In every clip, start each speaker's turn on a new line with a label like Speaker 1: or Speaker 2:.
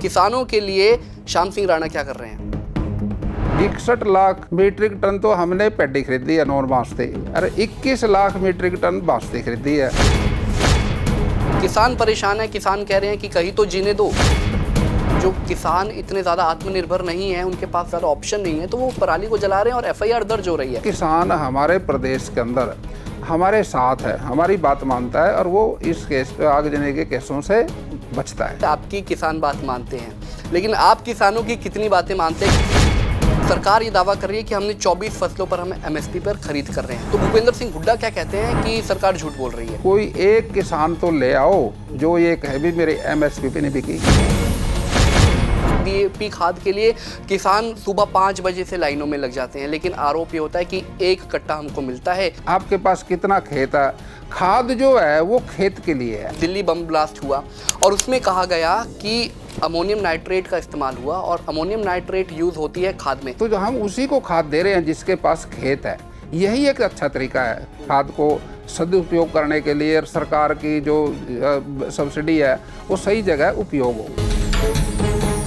Speaker 1: किसानों के लिए श्याम सिंह राणा क्या कर रहे हैं?
Speaker 2: 61 लाख मीट्रिक टन तो हमने पैडी खरीदी है नॉन बांसते, अरे 21 लाख मीट्रिक टन बांसते खरीदी है।
Speaker 1: किसान परेशान है, किसान कह रहे हैं कि कहीं तो जीने दो। जो किसान इतने ज़्यादा आत्मनिर्भर नहीं है, उनके पास ज़्यादा ऑप्शन नहीं है, तो वो पराली को जला रहे हैं और एफआईआर दर्ज हो रही है।
Speaker 2: किसान हमारे प्रदेश के अंदर हमारे साथ है, हमारी बात मानता है और वो इस केस आगजनी के केसों से बचता है।
Speaker 1: आपकी किसान बात मानते हैं, लेकिन आप किसानों की कितनी बातें मानते हैं? सरकार ये दावा कर रही है कि हमने 24 फसलों पर हम एमएसपी पर खरीद कर रहे हैं, तो भूपेंद्र सिंह हुड्डा क्या कहते हैं कि सरकार झूठ बोल रही है।
Speaker 2: कोई एक किसान तो ले आओ जो ये कहे भी मेरी एमएसपी पे नहीं बिकी।
Speaker 1: डीएपी खाद के लिए किसान सुबह 5 बजे से लाइनों में लग जाते हैं, लेकिन आरोप ये होता है कि 1 कट्टा हमको मिलता है।
Speaker 2: आपके पास कितना खेत है? खाद जो है वो खेत के लिए है।
Speaker 1: दिल्ली बम ब्लास्ट हुआ और उसमें कहा गया कि अमोनियम नाइट्रेट का इस्तेमाल हुआ और अमोनियम नाइट्रेट यूज होती है खाद में।
Speaker 2: तो जो हम उसी को खाद दे रहे हैं जिसके पास खेत है, यही एक अच्छा तरीका है खाद को सदुपयोग करने के लिए। सरकार की जो सब्सिडी है वो सही जगह उपयोग हो।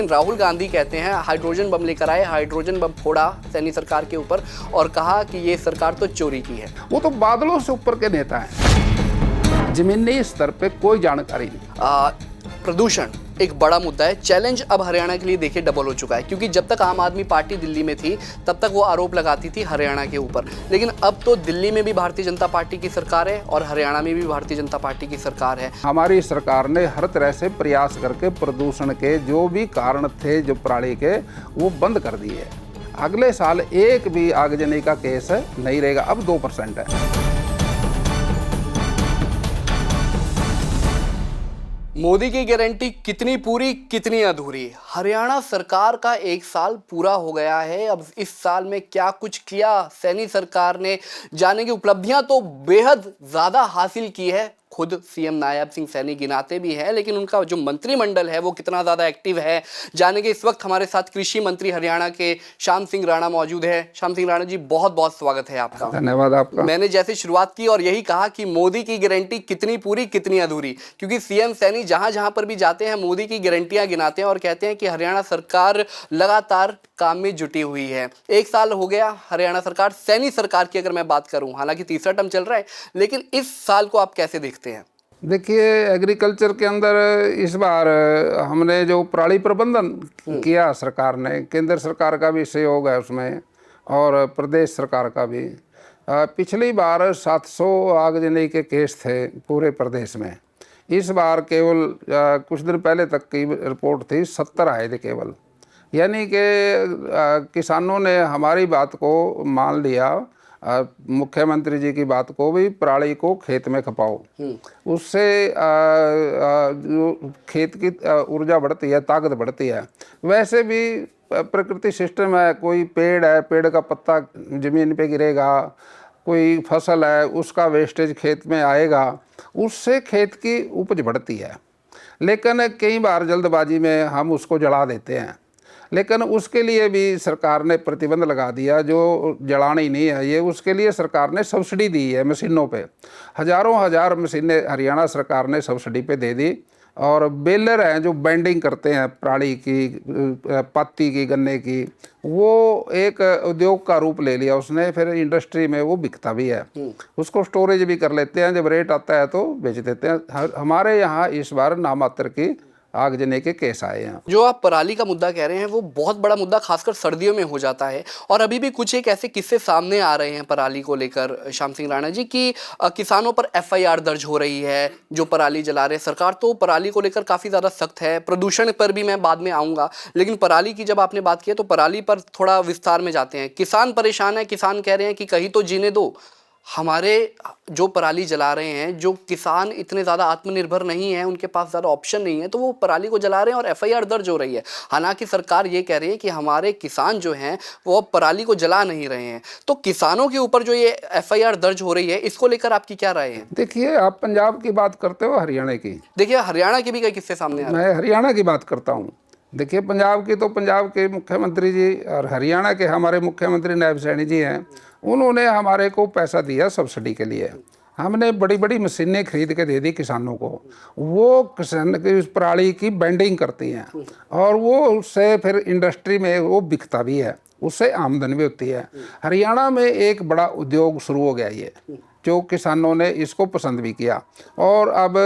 Speaker 1: राहुल गांधी कहते हैं हाइड्रोजन बम लेकर आए, हाइड्रोजन बम फोड़ा सैनी सरकार के ऊपर और कहा कि ये सरकार तो चोरी की है।
Speaker 2: वो तो बादलों से ऊपर के नेता हैं, जमीनी स्तर पे कोई जानकारी नहीं।
Speaker 1: प्रदूषण एक बड़ा मुद्दा है। चैलेंज अब हरियाणा के लिए देखिए डबल हो चुका है, क्योंकि जब तक आम आदमी पार्टी दिल्ली में थी तब तक वो आरोप लगाती थी हरियाणा के ऊपर, लेकिन अब तो दिल्ली में भी भारतीय जनता पार्टी की सरकार है और हरियाणा में भी भारतीय जनता पार्टी की सरकार है।
Speaker 2: हमारी सरकार ने हर तरह से प्रयास करके प्रदूषण के जो भी कारण थे जो पराली के, वो बंद कर दिए। अगले साल एक भी आगजनी का केस नहीं रहेगा, अब 2% है।
Speaker 1: मोदी की गारंटी कितनी पूरी कितनी अधूरी? हरियाणा सरकार का 1 साल पूरा हो गया है। अब इस साल में क्या कुछ किया सैनी सरकार ने, जाने की उपलब्धियां तो बेहद ज़्यादा हासिल की है। खुद सीएम नायब सिंह सैनी गिनाते भी हैं, लेकिन उनका जो मंत्रिमंडल है वो कितना ज़्यादा एक्टिव है, जाने के इस वक्त हमारे साथ कृषि मंत्री हरियाणा के श्याम सिंह राणा मौजूद है। श्याम सिंह राणा जी, बहुत बहुत स्वागत है आपका।
Speaker 2: धन्यवाद आपका।
Speaker 1: मैंने जैसे शुरुआत की और यही कहा कि मोदी की गारंटी कितनी पूरी कितनी अधूरी, क्योंकि सीएम सैनी जहां जहां पर भी जाते हैं मोदी की गारंटियां गिनाते हैं और कहते हैं कि हरियाणा सरकार लगातार काम में जुटी हुई है। 1 साल हो गया हरियाणा सरकार, सैनी सरकार की अगर मैं बात करूं, हालांकि तीसरा टर्म चल रहा है, लेकिन इस साल को आप कैसे देखते हैं?
Speaker 2: देखिए, एग्रीकल्चर के अंदर इस बार हमने जो पराली प्रबंधन किया सरकार ने, केंद्र सरकार का भी सहयोग है उसमें और प्रदेश सरकार का भी। पिछली बार 700 आगजनी के केस थे पूरे प्रदेश में। इस बार केवल कुछ दिन पहले तक की रिपोर्ट थी 70 आए थे केवल। यानी कि किसानों ने हमारी बात को मान लिया, मुख्यमंत्री जी की बात को भी, पराली को खेत में खपाओ, उससे जो खेत की ऊर्जा बढ़ती है, ताकत बढ़ती है। वैसे भी प्रकृति सिस्टम है, कोई पेड़ है, पेड़ का पत्ता जमीन पे गिरेगा, कोई फसल है उसका वेस्टेज खेत में आएगा, उससे खेत की उपज बढ़ती है। लेकिन कई बार जल्दबाजी में हम उसको जला देते हैं, लेकिन उसके लिए भी सरकार ने प्रतिबंध लगा दिया। जो जलानी नहीं है ये, उसके लिए सरकार ने सब्सिडी दी है मशीनों पे। हज़ारों हज़ार मशीनें हरियाणा सरकार ने सब्सिडी पे दे दी। और बेलर हैं जो बेंडिंग करते हैं पराली की, पत्ती की, गन्ने की, वो एक उद्योग का रूप ले लिया उसने। फिर इंडस्ट्री में वो बिकता भी है, उसको स्टोरेज भी कर लेते हैं, जब रेट आता है तो बेच देते हैं। हमारे यहाँ इस बार नामात्र की आगजनी के केस आए हैं।
Speaker 1: जो आप पराली का मुद्दा कह रहे हैं वो बहुत बड़ा मुद्दा खासकर सर्दियों में हो जाता है, और अभी भी कुछ एक ऐसे किस्से सामने आ रहे हैं पराली को लेकर श्याम सिंह राणा जी की किसानों पर एफआईआर दर्ज हो रही है जो पराली जला रहे हैं। सरकार तो पराली को लेकर काफ़ी ज़्यादा सख्त है, प्रदूषण पर भी मैं बाद में आऊँगा, लेकिन पराली की जब आपने बात की है तो पराली पर थोड़ा विस्तार में जाते हैं। किसान परेशान है, किसान कह रहे हैं कि कहीं तो जीने दो। हमारे जो पराली जला रहे हैं, जो किसान इतने ज़्यादा आत्मनिर्भर नहीं है, उनके पास ज़्यादा ऑप्शन नहीं है, तो वो पराली को जला रहे हैं और एफआईआर दर्ज हो रही है। हालांकि सरकार ये कह रही है कि हमारे किसान जो हैं वो अब पराली को जला नहीं रहे हैं। तो किसानों के ऊपर जो ये एफआईआर दर्ज हो रही है, इसको लेकर आपकी क्या राय है?
Speaker 2: देखिए, आप पंजाब की बात करते हो, हरियाणा की।
Speaker 1: देखिए, हरियाणा के भी कई किस्से सामने आ रहे हैं।
Speaker 2: मैं हरियाणा की बात करता हूँ। देखिए, पंजाब की तो पंजाब के मुख्यमंत्री जी और हरियाणा के हमारे मुख्यमंत्री नायब सैनी जी हैं, उन्होंने हमारे को पैसा दिया सब्सिडी के लिए। हमने बड़ी बड़ी मशीनें खरीद के दे दी किसानों को। वो किसान की उस पराली की बेंडिंग करती हैं और वो उससे फिर इंडस्ट्री में वो बिकता भी है, उससे आमदनी भी होती है। हरियाणा में एक बड़ा उद्योग शुरू हो गया ये, जो किसानों ने इसको पसंद भी किया। और अब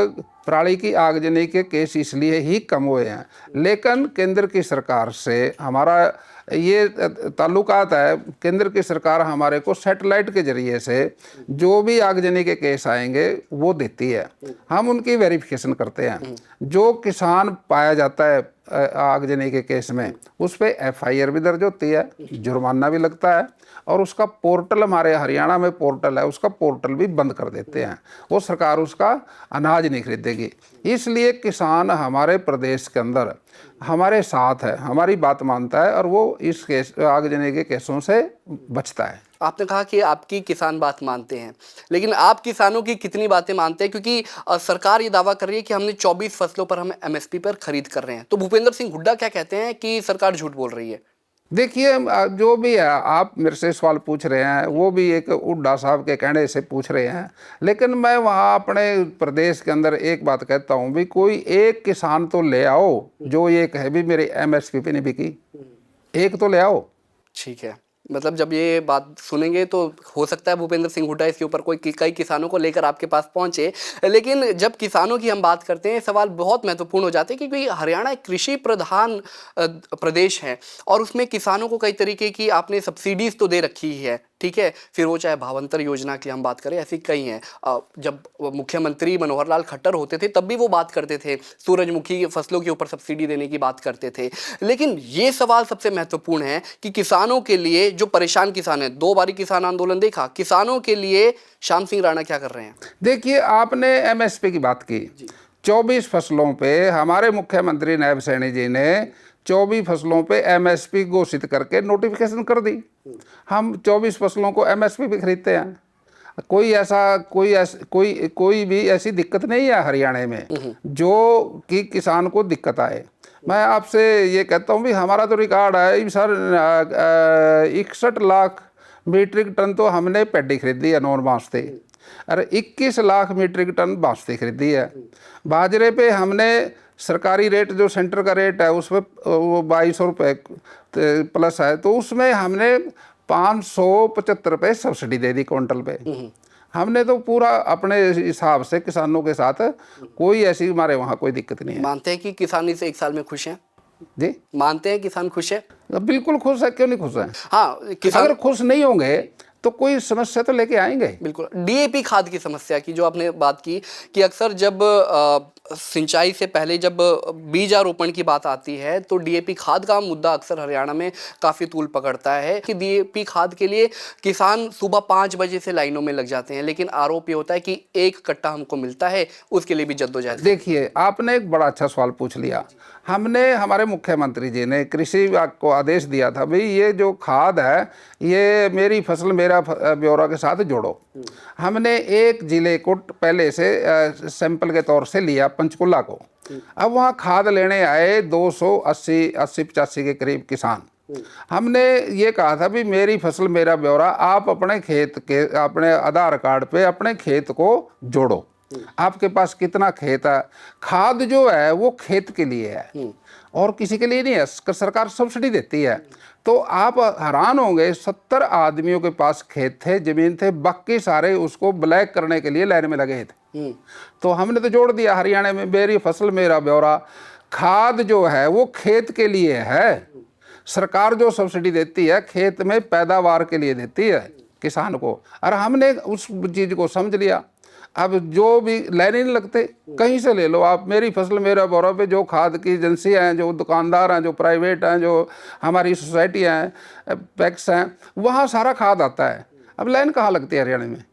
Speaker 2: पराली की आगजनी के केस इसलिए ही कम हुए हैं। लेकिन केंद्र की सरकार से हमारा ये ताल्लुकात है, केंद्र की सरकार हमारे को सैटेलाइट के जरिए से जो भी आगजनी के केस आएंगे वो देती है, हम उनकी वेरिफिकेशन करते हैं। जो किसान पाया जाता है आगजनी के केस में, उस पर FIR भी दर्ज होती है, जुर्माना भी लगता है, और उसका पोर्टल, हमारे हरियाणा में पोर्टल है, उसका पोर्टल भी बंद कर देते हैं। वो सरकार उसका अनाज नहीं खरीदेगी। इसलिए किसान हमारे प्रदेश के अंदर हमारे साथ है, हमारी बात मानता है, और वो इस केस आगजनी के केसों से बचता है।
Speaker 1: आपने कहा कि आपकी किसान बात मानते हैं, लेकिन आप किसानों की कितनी बातें मानते हैं? क्योंकि सरकार ये दावा कर रही है कि हमने 24 फसलों पर हम MSP पर खरीद कर रहे हैं, तो भूपेंद्र सिंह हुड्डा क्या कहते हैं कि सरकार झूठ बोल रही है?
Speaker 2: देखिए, जो भी है, आप मेरे से सवाल पूछ रहे हैं वो भी एक हुड्डा साहब के कहने से पूछ रहे हैं, लेकिन मैं वहाँ अपने प्रदेश के अंदर एक बात कहता हूँ भी, कोई एक किसान तो ले आओ जो ये कहे भी मेरी MSP पे नहीं बिकी, एक तो ले आओ।
Speaker 1: ठीक है, मतलब जब ये बात सुनेंगे तो हो सकता है भूपेंद्र सिंह हुड्डा इसके ऊपर कोई कई किसानों को लेकर आपके पास पहुंचे। लेकिन जब किसानों की हम बात करते हैं, सवाल बहुत महत्वपूर्ण हो जाते हैं, क्योंकि हरियाणा एक कृषि प्रधान प्रदेश है और उसमें किसानों को कई तरीके की आपने सब्सिडीज तो दे रखी ही है, ठीक है, फिर वो चाहे भावांतर योजना की हम बात करें, ऐसी कई हैं। जब मुख्यमंत्री मनोहर लाल खट्टर होते थे तब भी वो बात करते थे, सूरजमुखी फसलों के ऊपर सब्सिडी देने की बात करते थे। लेकिन ये सवाल सबसे महत्वपूर्ण है कि किसानों के लिए, जो परेशान किसान हैं, 2 बारी किसान आंदोलन देखा, किसानों के लिए श्याम सिंह राणा क्या कर रहे हैं?
Speaker 2: देखिए, आपने MSP की बात की, 24 फसलों पे हमारे मुख्यमंत्री नायब सैनी जी ने 24 फसलों पे MSP घोषित करके नोटिफिकेशन कर दी। हम 24 फसलों को MSP पे खरीदते हैं। कोई भी ऐसी दिक्कत नहीं है हरियाणा में जो कि किसान को दिक्कत आए। मैं आपसे ये कहता हूँ भी, हमारा तो रिकॉर्ड है सर, 61 लाख मीट्रिक टन तो हमने पैडी खरीदी है नॉन बांसते, अरे 21 लाख मीट्रिक टन बांसते खरीदी है। बाजरे पे हमने सरकारी रेट, जो सेंटर का रेट है उसमें वो 2200 रुपये प्लस है, तो उसमें हमने 575 रुपये सब्सिडी दे दी क्विंटल पे। हमने तो पूरा अपने हिसाब से किसानों के साथ, कोई ऐसी हमारे वहाँ कोई दिक्कत नहीं है।
Speaker 1: मानते हैं कि किसान इस 1 साल में खुश हैं?
Speaker 2: जी,
Speaker 1: मानते हैं किसान खुश है?
Speaker 2: बिल्कुल खुश है, क्यों नहीं खुश है।
Speaker 1: हाँ, किसान
Speaker 2: अगर खुश नहीं होंगे तो कोई समस्या तो लेके आएंगे।
Speaker 1: बिल्कुल। DAP खाद की समस्या की जो आपने बात की, कि अक्सर जब सिंचाई से पहले जब बीजारोपण की बात आती है तो DAP खाद का मुद्दा अक्सर हरियाणा में काफ़ी तूल पकड़ता है कि DAP खाद के लिए किसान सुबह 5 बजे से लाइनों में लग जाते हैं, लेकिन आरोप ये होता है कि 1 कट्टा हमको मिलता है, उसके लिए भी जद्दोजहद।
Speaker 2: देखिए, आपने एक बड़ा अच्छा सवाल पूछ लिया। हमने, हमारे मुख्यमंत्री जी ने कृषि विभाग को आदेश दिया था, भाई ये जो खाद है ये मेरी फसल मेरा ब्यौरा के साथ जोड़ो। हमने एक जिले को पहले से सैंपल के तौर से लिया, पंचकुला को। अब वहाँ खाद लेने आए 280-85 के करीब किसान। हमने ये कहा था भी मेरी फसल मेरा ब्यौरा, आप अपने खेत के, अपने आधार कार्ड पे अपने खेत को जोड़ो, आपके पास कितना खेत है। खाद जो है वो खेत के लिए है और किसी के लिए नहीं है, सरकार सब्सिडी देती है। तो आप हैरान होंगे, 70 आदमियों के पास खेत थे, जमीन थे, बाकी सारे उसको ब्लैक करने के लिए लाइन में लगे थे। तो हमने तो जोड़ दिया हरियाणा में, मेरी फसल मेरा ब्यौरा। खाद जो है वो खेत के लिए है, सरकार जो सब्सिडी देती है खेत में पैदावार के लिए देती है किसान को, और हमने उस चीज़ को समझ लिया। अब जो भी लाइनें नहीं लगते, कहीं से ले लो आप, मेरी फसल मेरा ब्यौरा पे जो खाद की एजेंसियाँ हैं, जो दुकानदार हैं, जो प्राइवेट हैं, जो हमारी सोसाइटियाँ हैं, पैक्स हैं, वहाँ सारा खाद आता है। अब लाइन कहाँ लगती है हरियाणा में?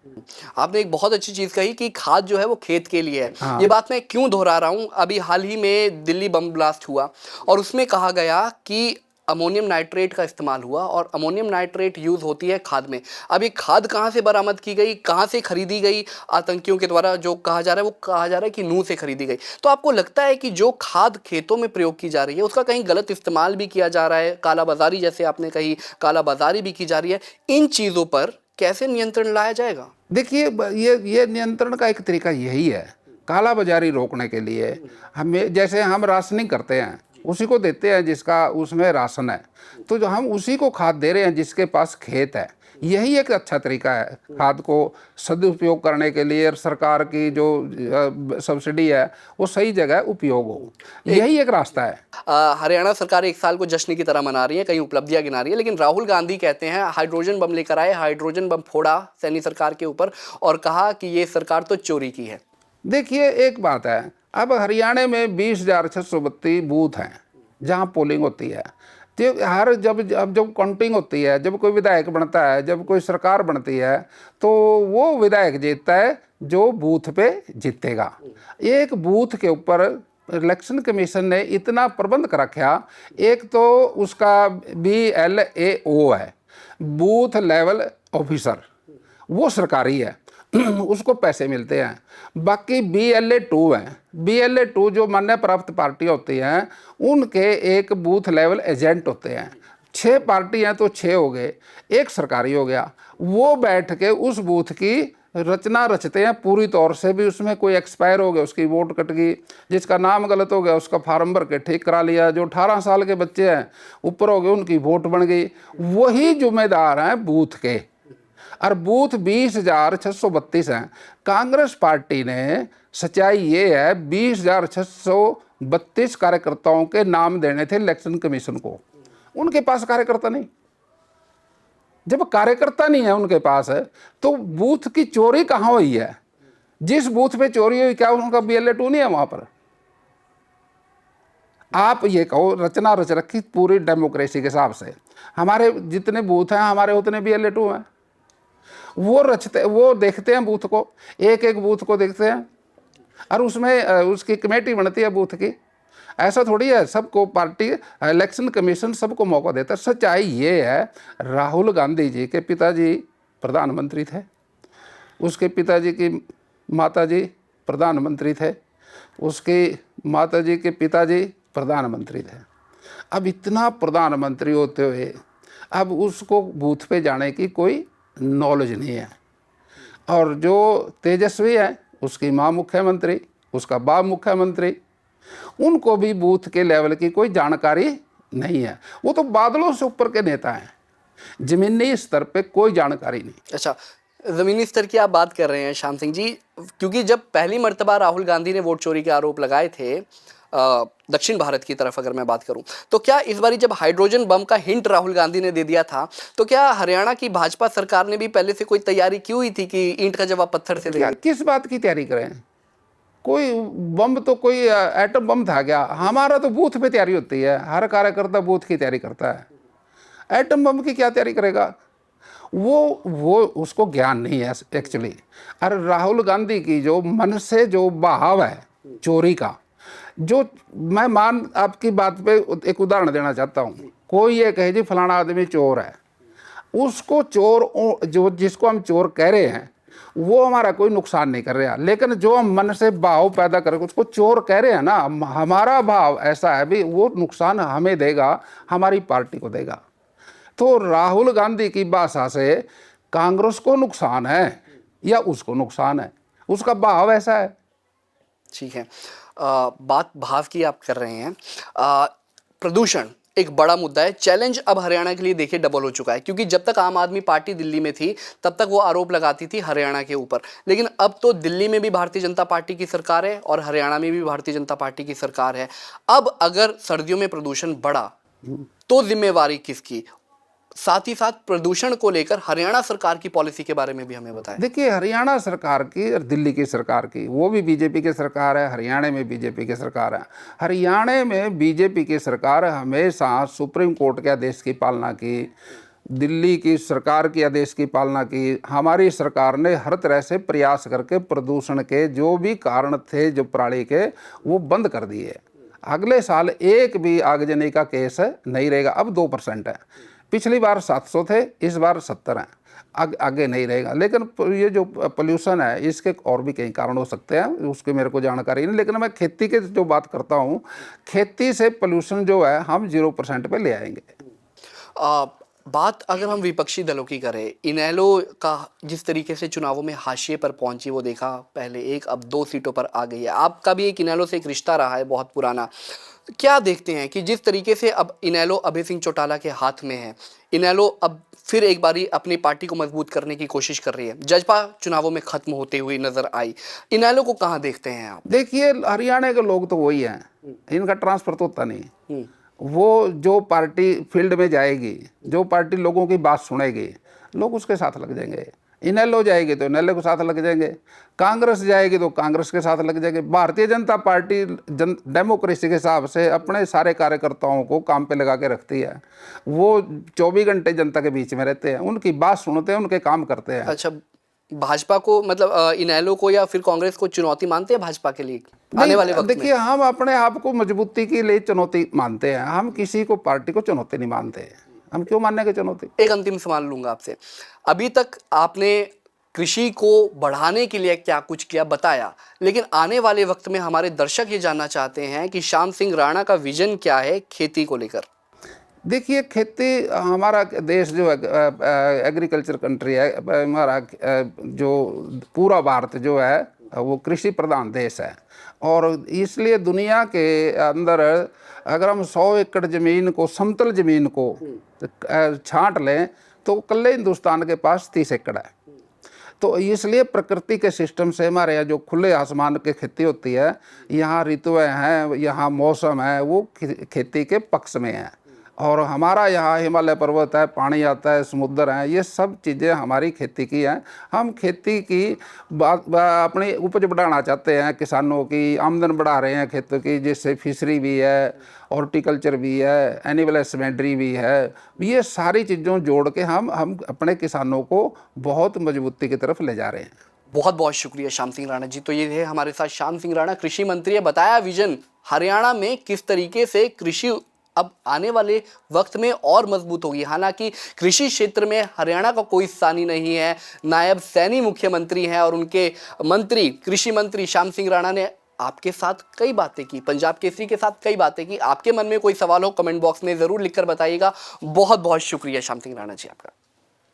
Speaker 1: आपने एक बहुत अच्छी चीज़ कही कि खाद जो है वो खेत के लिए है। हाँ। ये बात मैं क्यों दोहरा रहा हूँ, अभी हाल ही में दिल्ली बम ब्लास्ट हुआ और उसमें कहा गया कि अमोनियम नाइट्रेट का इस्तेमाल हुआ और अमोनियम नाइट्रेट यूज़ होती है खाद में। अब ये खाद कहाँ से बरामद की गई, कहाँ से खरीदी गई? आतंकियों के द्वारा जो कहा जा रहा है, वो कहा जा रहा है कि नूह से खरीदी गई। तो आपको लगता है कि जो खाद खेतों में प्रयोग की जा रही है उसका कहीं गलत इस्तेमाल भी किया जा रहा है, कालाबाजारी, जैसे आपने कही कालाबाजारी भी की जा रही है? इन चीज़ों पर कैसे नियंत्रण लाया जाएगा?
Speaker 2: देखिए ये नियंत्रण का एक तरीका यही है, काला बाजारी रोकने के लिए हमें, जैसे हम राशनिंग करते हैं उसी को देते हैं जिसका उसमें राशन है, तो जो हम उसी को खाद दे रहे हैं जिसके पास खेत है। यही एक अच्छा तरीका है खाद को सदुपयोग करने के लिए, और सरकार की जो सब्सिडी है वो सही जगह उपयोग हो, यही एक रास्ता है।
Speaker 1: हरियाणा सरकार एक साल को जश्न की तरह मना रही है, कई उपलब्धियां गिना रही है, लेकिन राहुल गांधी कहते हैं हाइड्रोजन बम लेकर आए, हाइड्रोजन बम फोड़ा सैनी सरकार के ऊपर और कहा कि ये सरकार तो चोरी की है।
Speaker 2: देखिए एक बात है, अब हरियाणा में 20,632 बूथ हैं जहां पोलिंग होती है। तो हर जब काउंटिंग होती है, जब कोई विधायक बनता है, जब कोई सरकार बनती है, तो वो विधायक जीतता है जो बूथ पे जीतेगा। एक बूथ के ऊपर इलेक्शन कमीशन ने इतना प्रबंध कर रखा, एक तो उसका BLAO है, बूथ लेवल ऑफिसर, वो सरकारी है उसको पैसे मिलते हैं। बाकी BLA2 है, BLA2 जो मान्य प्राप्त पार्टी होती हैं उनके एक बूथ लेवल एजेंट होते हैं। 6 पार्टी हैं तो 6 हो गए, एक सरकारी हो गया। वो बैठ के उस बूथ की रचना रचते हैं पूरी तौर से, भी उसमें कोई एक्सपायर हो गया उसकी वोट कट गई, जिसका नाम गलत हो गया उसका फार्म भर के ठीक करा लिया, जो 18 साल के बच्चे हैं ऊपर हो गए उनकी वोट बन गई। वही जिम्मेदार हैं बूथ के, और बूथ 20,632 हैं। कांग्रेस पार्टी ने, सच्चाई ये है, 20,632 कार्यकर्ताओं के नाम देने थे इलेक्शन कमीशन को, उनके पास कार्यकर्ता नहीं। जब कार्यकर्ता नहीं है उनके पास है तो बूथ की चोरी कहाँ हुई है? जिस बूथ पे चोरी हुई क्या उनका BLA2 नहीं है वहां पर? आप ये कहो रचना रच रखी पूरी डेमोक्रेसी के हिसाब से, हमारे जितने बूथ हैं हमारे उतने BLA2 हैं। वो रचते, वो देखते हैं बूथ को, एक एक बूथ को देखते हैं, और उसमें उसकी कमेटी बनती है बूथ की। ऐसा थोड़ी है सबको पार्टी इलेक्शन कमीशन सबको मौका देता है। सच्चाई ये है, राहुल गांधी जी के पिताजी प्रधानमंत्री थे, उसके पिताजी की माताजी प्रधानमंत्री थे, उसकी माताजी के पिताजी प्रधानमंत्री थे। अब इतना प्रधानमंत्री होते हुए अब उसको बूथ पे जाने की कोई नॉलेज नहीं है। और जो तेजस्वी है उसकी माँ मुख्यमंत्री, उसका बाप मुख्यमंत्री, उनको भी बूथ के लेवल की कोई जानकारी नहीं है। वो तो बादलों से ऊपर के नेता हैं, जमीनी स्तर पे कोई जानकारी नहीं।
Speaker 1: अच्छा, ज़मीनी स्तर की आप बात कर रहे हैं श्याम सिंह जी, क्योंकि जब पहली मर्तबा राहुल गांधी ने वोट चोरी के आरोप लगाए थे दक्षिण भारत की तरफ अगर मैं बात करूं, तो क्या इस बारी जब हाइड्रोजन बम का हिंट राहुल गांधी ने दे दिया था, तो क्या हरियाणा की भाजपा सरकार ने भी पहले से कोई तैयारी की हुई थी कि ईंट का जवाब पत्थर से देंगे?
Speaker 2: किस बात की तैयारी करें? कोई बम तो कोई एटम बम था क्या? हमारा तो बूथ पे तैयारी होती है, हर कार्यकर्ता बूथ की तैयारी करता है। एटम बम की क्या तैयारी करेगा? वो उसको ज्ञान नहीं है एक्चुअली। और राहुल गांधी की जो मन से जो बहाव है चोरी का, जो मैं आपकी बात पे एक उदाहरण देना चाहता हूँ। कोई ये कहे जी फलाना आदमी चोर है, उसको चोर जो जिसको हम चोर कह रहे हैं वो हमारा कोई नुकसान नहीं कर रहा, लेकिन जो हम मन से भाव पैदा करें उसको चोर कह रहे हैं ना, हमारा भाव ऐसा है भी वो नुकसान हमें देगा, हमारी पार्टी को देगा। तो राहुल गांधी की भाषा से कांग्रेस को नुकसान है या उसको नुकसान है, उसका भाव ऐसा है।
Speaker 1: ठीक है, बात भाव की आप कर रहे हैं। प्रदूषण एक बड़ा मुद्दा है, चैलेंज अब हरियाणा के लिए देखिए डबल हो चुका है, क्योंकि जब तक आम आदमी पार्टी दिल्ली में थी तब तक वो आरोप लगाती थी हरियाणा के ऊपर, लेकिन अब तो दिल्ली में भी भारतीय जनता पार्टी की सरकार है और हरियाणा में भी भारतीय जनता पार्टी की सरकार है। अब अगर सर्दियों में प्रदूषण बढ़ा तो जिम्मेवारी किसकी? साथ ही साथ प्रदूषण को लेकर हरियाणा सरकार की पॉलिसी के बारे में भी हमें बताएं।
Speaker 2: देखिए हरियाणा सरकार की और दिल्ली की सरकार की, वो भी बीजेपी की सरकार है, हरियाणा में बीजेपी की सरकार है। हरियाणा में बीजेपी की सरकार हमेशा सुप्रीम कोर्ट के आदेश की पालना की, दिल्ली की सरकार के आदेश की पालना की। हमारी सरकार ने हर तरह से प्रयास करके प्रदूषण के जो भी कारण थे जो पराली के, वो बंद कर दिए। अगले साल एक भी आगजनी का केस नहीं रहेगा। अब 2% है, पिछली बार 700 थे, इस बार 70 हैं, आगे नहीं रहेगा। लेकिन ये जो पोल्यूशन है इसके और भी कई कारण हो सकते हैं, उसकी मेरे को जानकारी नहीं, लेकिन मैं खेती के जो बात करता हूँ, खेती से पोल्यूशन जो है हम 0% पे ले आएंगे।
Speaker 1: बात अगर हम विपक्षी दलों की करें, इनेलो का जिस तरीके से चुनावों में हाशिए पर पहुंची वो देखा, पहले एक अब 2 सीटों पर आ गई है। आपका भी एक इनेलो से एक रिश्ता रहा है बहुत पुराना। क्या देखते हैं कि जिस तरीके से अब इनेलो अभय सिंह चौटाला के हाथ में है, इनेलो अब फिर एक बारी अपनी पार्टी को मजबूत करने की कोशिश कर रही है, जजपा चुनावों में खत्म होते हुए नजर आई, इनेलो को कहाँ देखते हैं आप?
Speaker 2: देखिए, हरियाणा के लोग तो वही हैं, इनका ट्रांसफर तो होता नहीं। वो जो पार्टी फील्ड में जाएगी, जो पार्टी लोगों की बात सुनेगी, लोग उसके साथ लग जाएंगे। इनेलो जाएगी तो इनेलो के साथ लग जाएंगे, कांग्रेस जाएगी तो कांग्रेस के साथ लग जाएंगे। भारतीय जनता पार्टी डेमोक्रेसी के हिसाब से अपने सारे कार्यकर्ताओं को काम पे लगा के रखती है। वो 24 घंटे जनता के बीच में रहते हैं, उनकी बात सुनते हैं, उनके काम करते हैं।
Speaker 1: अच्छा, भाजपा को मतलब इनेलो को या फिर कांग्रेस को चुनौती मानते हैं भाजपा के लिए आने वाले वक्त में?
Speaker 2: देखिए, हम अपने आप को मजबूती के लिए चुनौती मानते हैं, हम किसी को पार्टी को चुनौती नहीं मानते। हम क्यों मानने की चुनौती?
Speaker 1: एक अंतिम सवाल लूंगा आपसे। अभी तक आपने कृषि को बढ़ाने के लिए क्या कुछ किया बताया, लेकिन आने वाले वक्त में हमारे दर्शक ये जानना चाहते हैं कि श्याम सिंह राणा का विजन क्या है खेती को लेकर?
Speaker 2: देखिए, खेती, हमारा देश जो एग्रीकल्चर कंट्री है, हमारा जो पूरा भारत जो है वो कृषि प्रधान देश है। और इसलिए दुनिया के अंदर अगर हम 100 एकड़ ज़मीन को, समतल ज़मीन को छांट लें तो कल्ले हिंदुस्तान के पास 30 एकड़ है। तो इसलिए प्रकृति के सिस्टम से हमारे यहाँ जो खुले आसमान की खेती होती है, यहाँ ऋतुएं हैं, यहाँ मौसम है, वो खेती के पक्ष में है। और हमारा यहाँ हिमालय पर्वत है, पानी आता है, समुद्र है, ये सब चीज़ें हमारी खेती की हैं। हम खेती की अपनी उपज बढ़ाना चाहते हैं, किसानों की आमदन बढ़ा रहे हैं खेतों की, जिससे फिशरी भी है, हॉर्टिकल्चर भी है, एनिमल हस्बेंड्री भी है। ये सारी चीज़ों जोड़ के हम अपने किसानों को बहुत मजबूती की तरफ ले जा रहे हैं।
Speaker 1: बहुत बहुत शुक्रिया श्याम सिंह राणा जी। तो ये है हमारे साथ श्याम सिंह राणा, कृषि मंत्री है। बताया विजन हरियाणा में किस तरीके से कृषि अब आने वाले वक्त में और मजबूत होगी। हालांकि कृषि क्षेत्र में हरियाणा का कोई स्थानीय नहीं है, नायब सैनी मुख्यमंत्री हैं और उनके मंत्री, कृषि मंत्री श्याम सिंह राणा ने आपके साथ कई बातें की, पंजाब केसरी के साथ कई बातें की। आपके मन में कोई सवाल हो कमेंट बॉक्स में ज़रूर लिखकर बताइएगा। बहुत बहुत शुक्रिया श्याम सिंह राणा जी आपका।